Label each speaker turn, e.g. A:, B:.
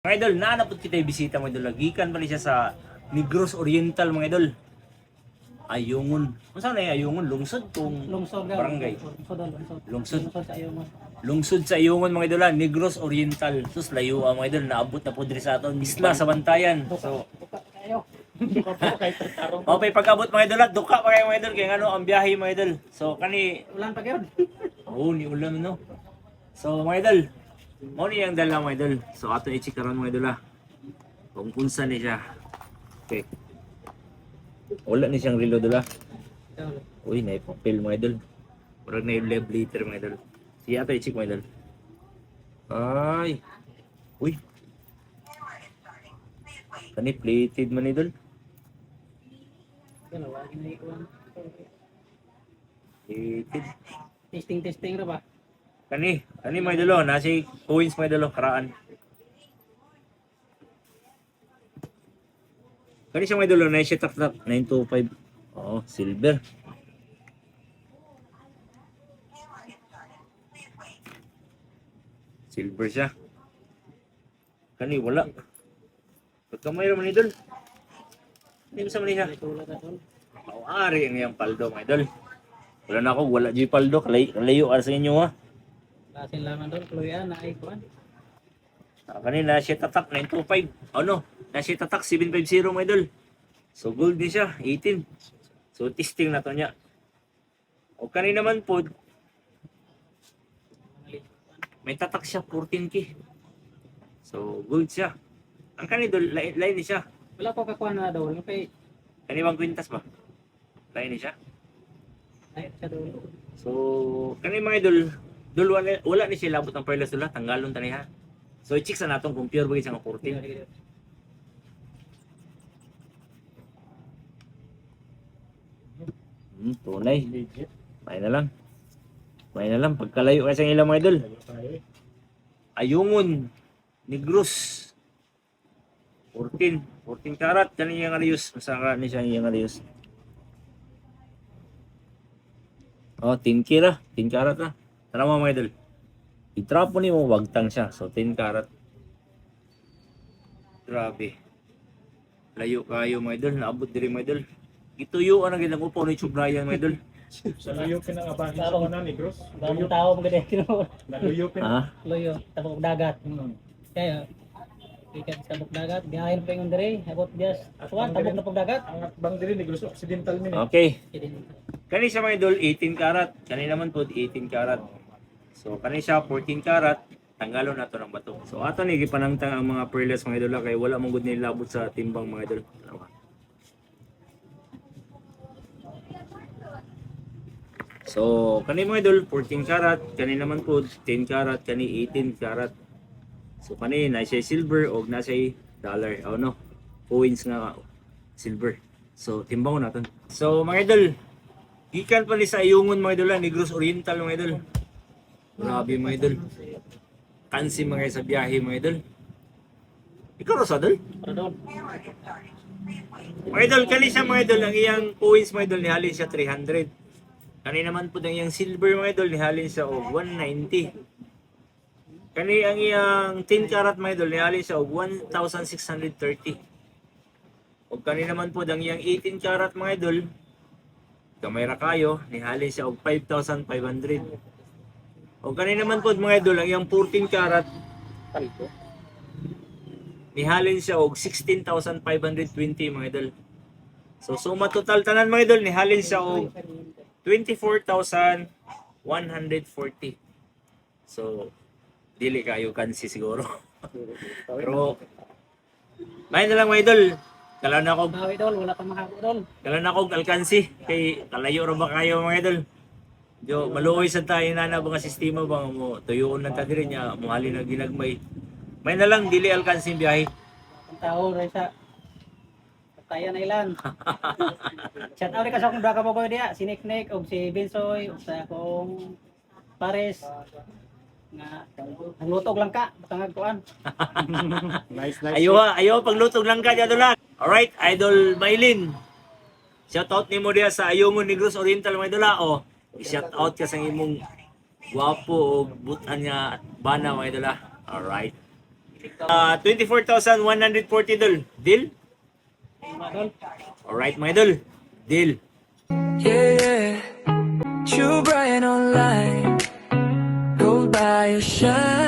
A: Mga idol, naanapot kita bisita mga idol. Gikan pa siya sa Negros Oriental mga idol. Ayungon. Kung saan na Ayungon? Lungsod kung
B: Lungsod
A: barangay.
B: Lungsod sa iyo mo.
A: Lungsod sa Ayungon mga idol. Negros Oriental. Sus layo mga idol. Naabot na po diri sa aton. Isla sa Bantayan. So,
B: Kayo.
A: okay pag-abot mga idol. Duka pa kayo mga idol. Kaya ano ang biyahe mga idol. So, kani...
B: Ulan pa kayo.
A: Oo, ni ulam no. So, mga idol. Mo ni ang dala mga idol. So, ato i-check karon mga idol kung kunsa ni siya. Okay. Wala ni siyang relo dala. Uy, na papel mga idol. Parang na yung letter mga idol. Sige ato i-check mga idol. Ay. Uy. Kani plated man idol. Plated.
B: Testing ra ba?
A: Kani mga idol nasi coins mga idol karaan. Kani siya mga idol na siya tap 925. Oo, silver. Silver siya. Kani wala. Pagkamay raman idol. Hindi mo sa mali siya. Mauari ang iyang paldo mga idol. Wala na ako, wala di paldo. Kalayo sa inyo ha.
B: Kasi lang doon, kluyan na ay kuan.
A: Kanina siya tatak 925. Ano? Na siya tatak 750 mga idol. So gold din siya, 18. So testing na to niya. O kanina naman po, may tatak siya 14K. So gold siya. Ang kanina idol, lain ni siya.
B: Wala ko kakuha na daw. Yung kay
A: Kanibang kwintas ba? Lain ni siya.
B: ay sa daw.
A: So kanina mga idol, wala ni siya labot ng perlas dula, tanggalon taniha. So i-check sa natong kung pure ba siya nga 14. Tunay. May na lang. May na lang. Pagkalayo kasi ang ilang mga idol. Ayungon. Negros. 14 karat. Kani yung alios. Masaka ni siya yung alios. Oh, 10K ra. 10 karat na. Tara mo mga idol. I-trap mo ni mo. Wagtang siya. So, 10 karat. Grabe. Layo kayo mga idol. Naabot diri mga idol. Ituyo ang nagilang upo ni Chubrayan mga idol.
C: Sa luyo pinangabahin sa mga Negros.
B: Damong tao mo gani kino.
C: Naluyo
A: Ha?
B: Loyo, tabok dagat. Kaya ikat sa tabok dagat, biyahin pa yung dire, abot bias. Kuan tabok na pag dagat.
C: Ang bang diri Negros Occidental min.
A: Okay. Kani siya mga idol 18 karat. Kani naman po 18 karat. So kani siya 14 karat. Tanggalon na to ng bato. So ato ni gipanangtang ang mga perlas mga idol kay wala mong gud nilabot sa timbang mga idol. So kani mga idol 14 karat, kani naman po 10 karat, kani 18 karat. So kani na siya silver og na siya dollar. O no, coins nga silver. So timbang natin. So mga idol, gikan pa ni sa Ayungon mga idol, Negros Oriental mga idol. Grabe mga idol. Kansi mga sa biyahe mga idol. Ikaw Rosa idol?
B: Pardon.
A: Mga idol, kani siya mga idol, ang iyang coins mga idol ni halin siya 300. Kani naman po ang iyang silver mga idol ni halin siya og 190. Kani ang iyang 10 karat mga idol ni halin siya og 1,630. Og kani naman po ang iyang 18 karat mga idol, gamay ra kayo ni halin siya og 5,500. Og kani naman po mga idol ang iyang 14 karat ni halin siya og 16,520 mga idol. So suma total tanan mga idol ni halin siya og 24,140. So dili kayo kansi siguro. Pero may na lang mga idol. Kala na ko
B: Bawi dol, wala pa mahabo dol.
A: alkansi kay kalayo ra ba kayo mga idol. Jo maluoy sa tayo na mga sistema ba mo tuyoon lang ta diri nya mo halin na ginagmay. May na lang dili alkansi biyahe.
B: Ang tao ray sa kaya na ilan. Shout out ka sa akong daga baboy diya, si Nick og si Bensoy ug sa akong pares nga naglutog lang ka, batangag kuan.
C: Nice.
A: Ayo paglutog lang ka diya lang. Alright, Idol Maylin. Shout out nimo diya sa Ayungon Negros Oriental mga idol o. I-shout out ka sa imong gwapo o butan nga bana mga idol. Alright. 24,140 dol. Deal? Alright mga idol. Deal.
D: Yeah, true Brian online. Gold by your shine.